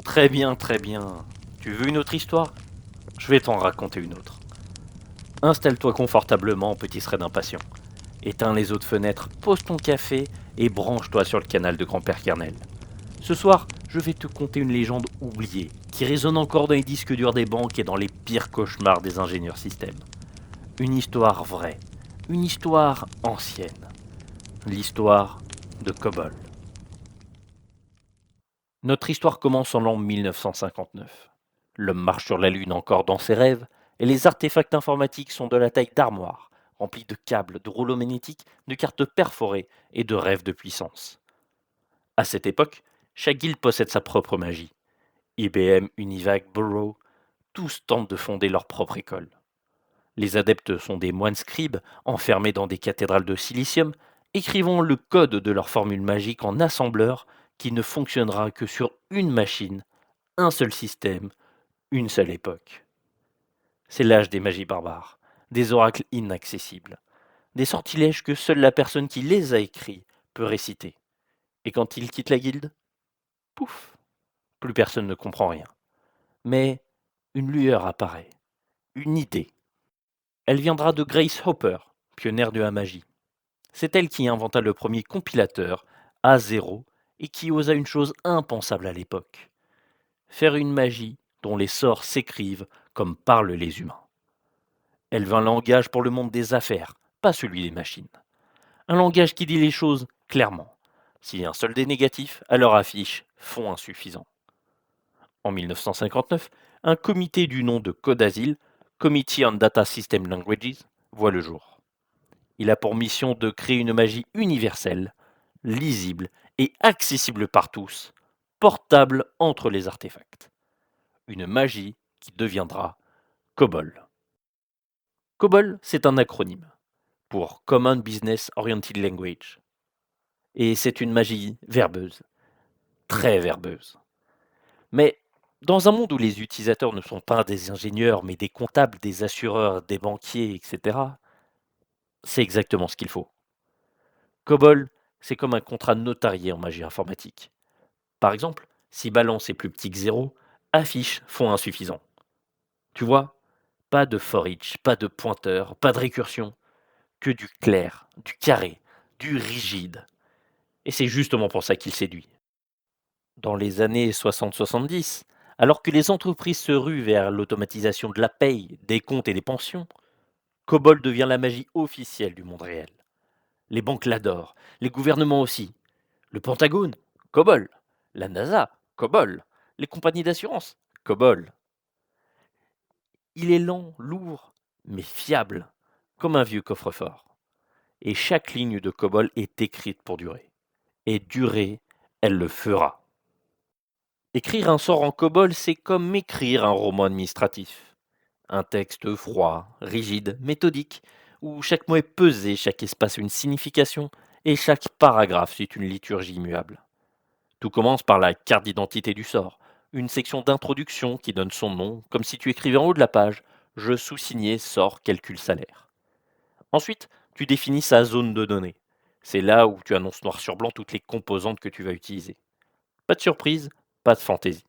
Très bien, très bien. Tu veux une autre histoire? Je vais t'en raconter une autre. Installe-toi confortablement, petit thread impatient. Éteins les autres fenêtres, pose ton café et branche-toi sur le canal de Grand-Père Kernel. Ce soir, je vais te conter une légende oubliée, qui résonne encore dans les disques durs des banques et dans les pires cauchemars des ingénieurs systèmes. Une histoire vraie, une histoire ancienne. L'histoire de Cobol. Notre histoire commence en l'an 1959. L'homme marche sur la Lune encore dans ses rêves, et les artefacts informatiques sont de la taille d'armoires, remplis de câbles, de rouleaux magnétiques, de cartes perforées et de rêves de puissance. À cette époque, chaque guilde possède sa propre magie. IBM, Univac, Burroughs, tous tentent de fonder leur propre école. Les adeptes sont des moines scribes enfermés dans des cathédrales de silicium, écrivant le code de leur formule magique en assembleur qui ne fonctionnera que sur une machine, un seul système, une seule époque. C'est l'âge des magies barbares, des oracles inaccessibles, des sortilèges que seule la personne qui les a écrits peut réciter. Et quand ils quittent la guilde, pouf, plus personne ne comprend rien. Mais une lueur apparaît, une idée. Elle viendra de Grace Hopper, pionnière de la magie. C'est elle qui inventa le premier compilateur, A0, et qui osa une chose impensable à l'époque. Faire une magie dont les sorts s'écrivent comme parlent les humains. Elle vint un langage pour le monde des affaires, pas celui des machines. Un langage qui dit les choses clairement. Si un solde est négatif, alors affiche fonds insuffisant. En 1959, un comité du nom de Codasil, Committee on Data System Languages, voit le jour. Il a pour mission de créer une magie universelle, lisible et accessible par tous, portable entre les artefacts. Une magie qui deviendra COBOL. COBOL, c'est un acronyme pour Common Business Oriented Language. Et c'est une magie verbeuse, très verbeuse. Mais dans un monde où les utilisateurs ne sont pas des ingénieurs, mais des comptables, des assureurs, des banquiers, etc., c'est exactement ce qu'il faut. COBOL, c'est comme un contrat notarié en magie informatique. Par exemple, si balance est plus petit que 0, affiche fonds insuffisant. Tu vois, pas de for each, pas de pointeur, pas de récursion, que du clair, du carré, du rigide. Et c'est justement pour ça qu'il séduit. Dans les années 60-70, alors que les entreprises se ruent vers l'automatisation de la paye, des comptes et des pensions, COBOL devient la magie officielle du monde réel. Les banques l'adorent, les gouvernements aussi. Le Pentagone, COBOL. La NASA, COBOL. Les compagnies d'assurance, COBOL. Il est lent, lourd, mais fiable, comme un vieux coffre-fort. Et chaque ligne de COBOL est écrite pour durer. Et durer, elle le fera. Écrire un sort en COBOL, c'est comme écrire un roman administratif. Un texte froid, rigide, méthodique, où chaque mot est pesé, chaque espace a une signification, et chaque paragraphe est une liturgie immuable. Tout commence par la carte d'identité du sort, une section d'introduction qui donne son nom, comme si tu écrivais en haut de la page «Je sous-signé sort calcul salaire». Ensuite, tu définis sa zone de données. C'est là où tu annonces noir sur blanc toutes les composantes que tu vas utiliser. Pas de surprise, pas de fantaisie.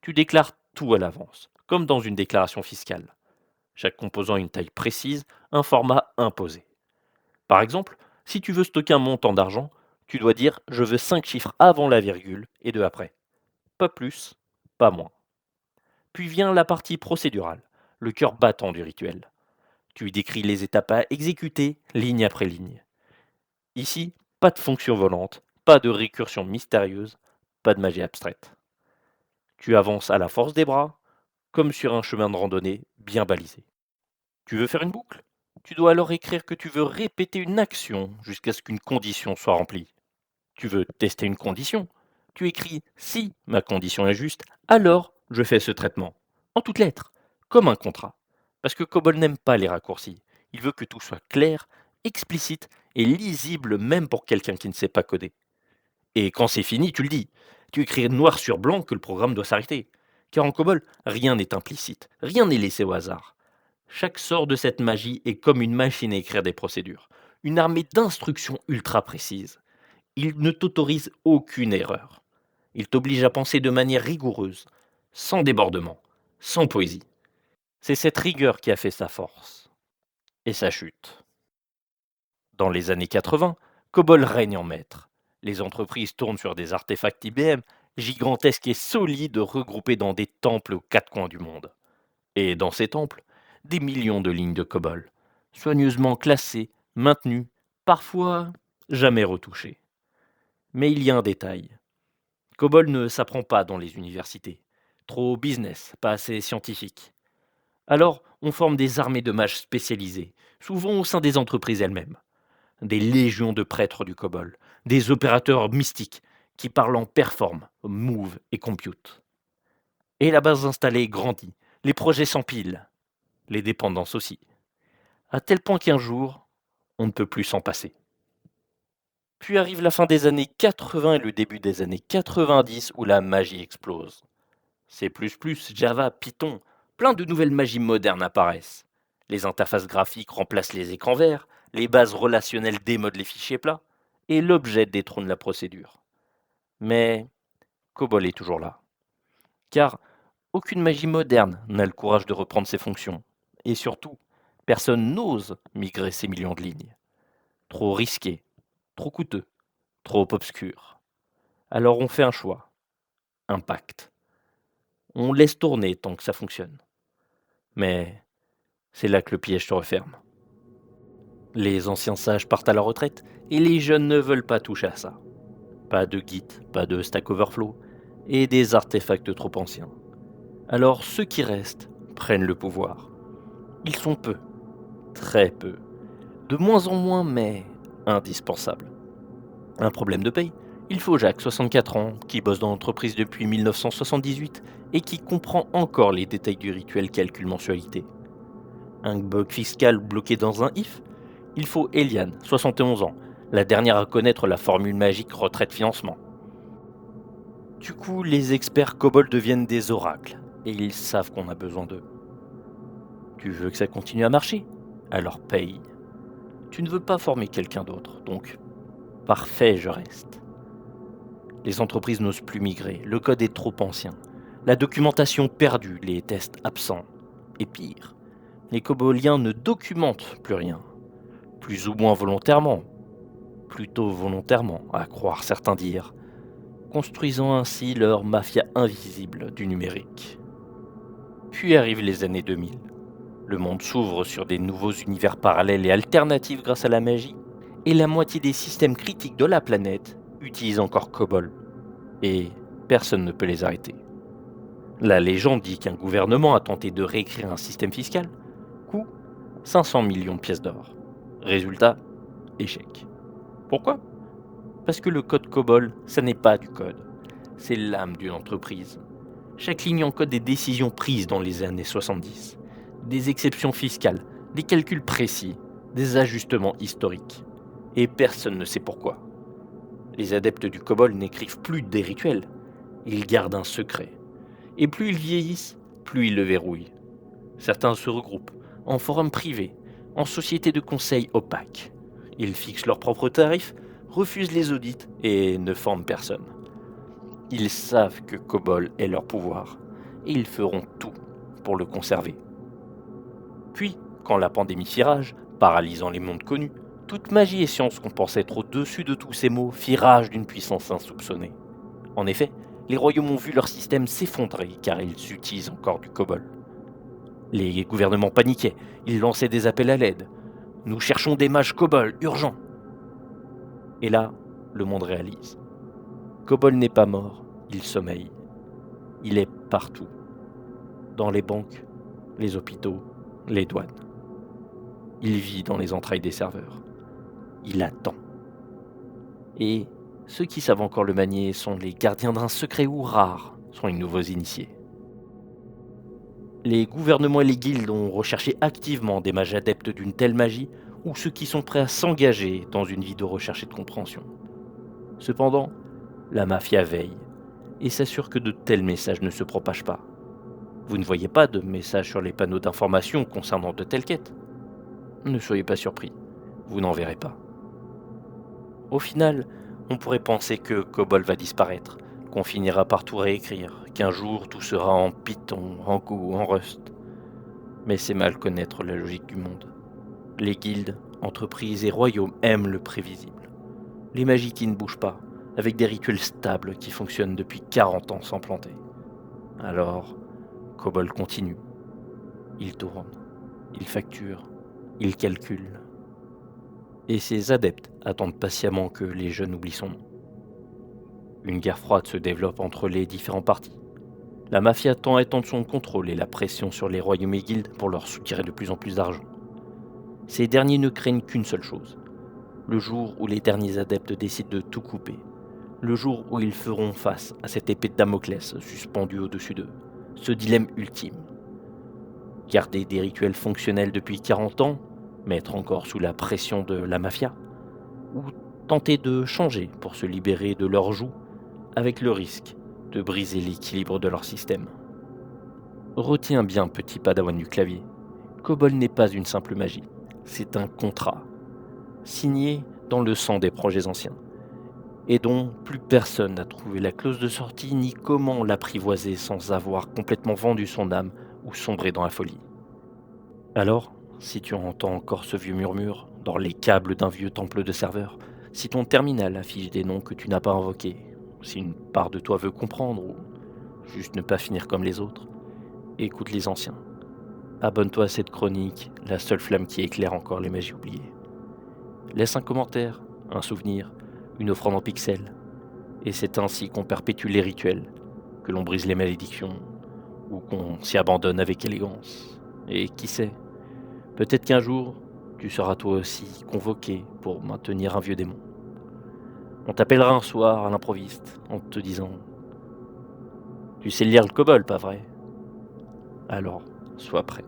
Tu déclares tout à l'avance, comme dans une déclaration fiscale. Chaque composant a une taille précise, un format imposé. Par exemple, si tu veux stocker un montant d'argent, tu dois dire je veux 5 chiffres avant la virgule et 2 après. Pas plus, pas moins. Puis vient la partie procédurale, le cœur battant du rituel. Tu y décris les étapes à exécuter, ligne après ligne. Ici, pas de fonction volante, pas de récursion mystérieuse, pas de magie abstraite. Tu avances à la force des bras, comme sur un chemin de randonnée bien balisé. Tu veux faire une boucle? Tu dois alors écrire que tu veux répéter une action jusqu'à ce qu'une condition soit remplie. Tu veux tester une condition? Tu écris si ma condition est juste, alors je fais ce traitement. En toutes lettres, comme un contrat. Parce que COBOL n'aime pas les raccourcis. Il veut que tout soit clair, explicite et lisible même pour quelqu'un qui ne sait pas coder. Et quand c'est fini, tu le dis. Tu écris noir sur blanc que le programme doit s'arrêter. Car en COBOL, rien n'est implicite, rien n'est laissé au hasard. Chaque sort de cette magie est comme une machine à écrire des procédures, une armée d'instructions ultra précises. Il ne t'autorise aucune erreur. Il t'oblige à penser de manière rigoureuse, sans débordement, sans poésie. C'est cette rigueur qui a fait sa force et sa chute. Dans les années 80, COBOL règne en maître. Les entreprises tournent sur des artefacts IBM gigantesques et solides regroupés dans des temples aux quatre coins du monde. Et dans ces temples, des millions de lignes de COBOL, soigneusement classées, maintenues, parfois jamais retouchées. Mais il y a un détail. COBOL ne s'apprend pas dans les universités. Trop business, pas assez scientifique. Alors, on forme des armées de mages spécialisées, souvent au sein des entreprises elles-mêmes. Des légions de prêtres du COBOL, des opérateurs mystiques qui parlent en perform, move et compute. Et la base installée grandit, les projets s'empilent, les dépendances aussi. À tel point qu'un jour, on ne peut plus s'en passer. Puis arrive la fin des années 80 et le début des années 90 où la magie explose. C++, Java, Python, plein de nouvelles magies modernes apparaissent. Les interfaces graphiques remplacent les écrans verts, les bases relationnelles démodent les fichiers plats, et l'objet détrône la procédure. Mais COBOL est toujours là. Car aucune magie moderne n'a le courage de reprendre ses fonctions. Et surtout, personne n'ose migrer ces millions de lignes. Trop risqué, trop coûteux, trop obscur. Alors on fait un choix, un pacte. On laisse tourner tant que ça fonctionne. Mais c'est là que le piège se referme. Les anciens sages partent à la retraite et les jeunes ne veulent pas toucher à ça. Pas de Git, pas de Stack Overflow et des artefacts trop anciens. Alors ceux qui restent prennent le pouvoir. Ils sont peu, très peu, de moins en moins mais indispensables. Un problème de paye? Il faut Jacques, 64 ans, qui bosse dans l'entreprise depuis 1978 et qui comprend encore les détails du rituel calcul mensualité. Un bug fiscal bloqué dans un if? Il faut Eliane, 71 ans, la dernière à connaître la formule magique retraite-financement. Du coup, les experts COBOL deviennent des oracles, et ils savent qu'on a besoin d'eux. Tu veux que ça continue à marcher? Alors paye. Tu ne veux pas former quelqu'un d'autre, donc parfait, je reste. Les entreprises n'osent plus migrer, le code est trop ancien, la documentation perdue, les tests absents. Et pire, les coboliens ne documentent plus rien, plus ou moins volontairement, plutôt volontairement, à croire certains dire, construisant ainsi leur mafia invisible du numérique. Puis arrivent les années 2000. Le monde s'ouvre sur des nouveaux univers parallèles et alternatifs grâce à la magie, et la moitié des systèmes critiques de la planète utilisent encore COBOL. Et personne ne peut les arrêter. La légende dit qu'un gouvernement a tenté de réécrire un système fiscal. Coût 500 millions de pièces d'or. Résultat, échec. Pourquoi? Parce que le code COBOL, ça n'est pas du code. C'est l'âme d'une entreprise. Chaque ligne encode des décisions prises dans les années 70. Des exceptions fiscales, des calculs précis, des ajustements historiques. Et personne ne sait pourquoi. Les adeptes du COBOL n'écrivent plus des rituels. Ils gardent un secret. Et plus ils vieillissent, plus ils le verrouillent. Certains se regroupent, en forums privés, en sociétés de conseil opaques. Ils fixent leurs propres tarifs, refusent les audits et ne forment personne. Ils savent que COBOL est leur pouvoir, et ils feront tout pour le conserver. Puis, quand la pandémie fit rage, paralysant les mondes connus, toute magie et science qu'on pensait être au-dessus de tous ces mots fit rage d'une puissance insoupçonnée. En effet, les royaumes ont vu leur système s'effondrer car ils utilisent encore du COBOL. Les gouvernements paniquaient, ils lançaient des appels à l'aide. Nous cherchons des mages COBOL, urgent. Et là, le monde réalise. COBOL n'est pas mort, il sommeille. Il est partout. Dans les banques, les hôpitaux, les douanes. Il vit dans les entrailles des serveurs. Il attend. Et ceux qui savent encore le manier sont les gardiens d'un secret ou rares sont les nouveaux initiés. Les gouvernements et les guildes ont recherché activement des mages adeptes d'une telle magie ou ceux qui sont prêts à s'engager dans une vie de recherche et de compréhension. Cependant, la mafia veille et s'assure que de tels messages ne se propagent pas. Vous ne voyez pas de messages sur les panneaux d'information concernant de telles quêtes. Ne soyez pas surpris, vous n'en verrez pas. Au final, on pourrait penser que COBOL va disparaître, qu'on finira par tout réécrire, qu'un jour tout sera en Python, en Go, en Rust. Mais c'est mal connaître la logique du monde. Les guildes, entreprises et royaumes aiment le prévisible. Les magies qui ne bougent pas, avec des rituels stables qui fonctionnent depuis 40 ans sans planter. Alors, Cobol continue. Il tourne, il facture, il calcule. Et ses adeptes attendent patiemment que les jeunes oublient son nom. Une guerre froide se développe entre les différents partis. La mafia tend à étendre son contrôle et la pression sur les royaumes et guildes pour leur soutirer de plus en plus d'argent. Ces derniers ne craignent qu'une seule chose, le jour où les derniers adeptes décident de tout couper, le jour où ils feront face à cette épée de Damoclès suspendue au-dessus d'eux, ce dilemme ultime. Garder des rituels fonctionnels depuis 40 ans, mais être encore sous la pression de la mafia, ou tenter de changer pour se libérer de leur joug, avec le risque de briser l'équilibre de leur système. Retiens bien, petit padawan du clavier, Cobol n'est pas une simple magie, c'est un contrat, signé dans le sang des projets anciens, et dont plus personne n'a trouvé la clause de sortie ni comment l'apprivoiser sans avoir complètement vendu son âme ou sombré dans la folie. Alors, si tu entends encore ce vieux murmure dans les câbles d'un vieux temple de serveur, si ton terminal affiche des noms que tu n'as pas invoqués, si une part de toi veut comprendre ou juste ne pas finir comme les autres, écoute les anciens. Abonne-toi à cette chronique, la seule flamme qui éclaire encore les magies oubliées. Laisse un commentaire, un souvenir, une offrande en pixels. Et c'est ainsi qu'on perpétue les rituels, que l'on brise les malédictions, ou qu'on s'y abandonne avec élégance. Et qui sait, peut-être qu'un jour, tu seras toi aussi convoqué pour maintenir un vieux démon. On t'appellera un soir à l'improviste en te disant « Tu sais lire le cobol, pas vrai ?» Alors, sois prêt.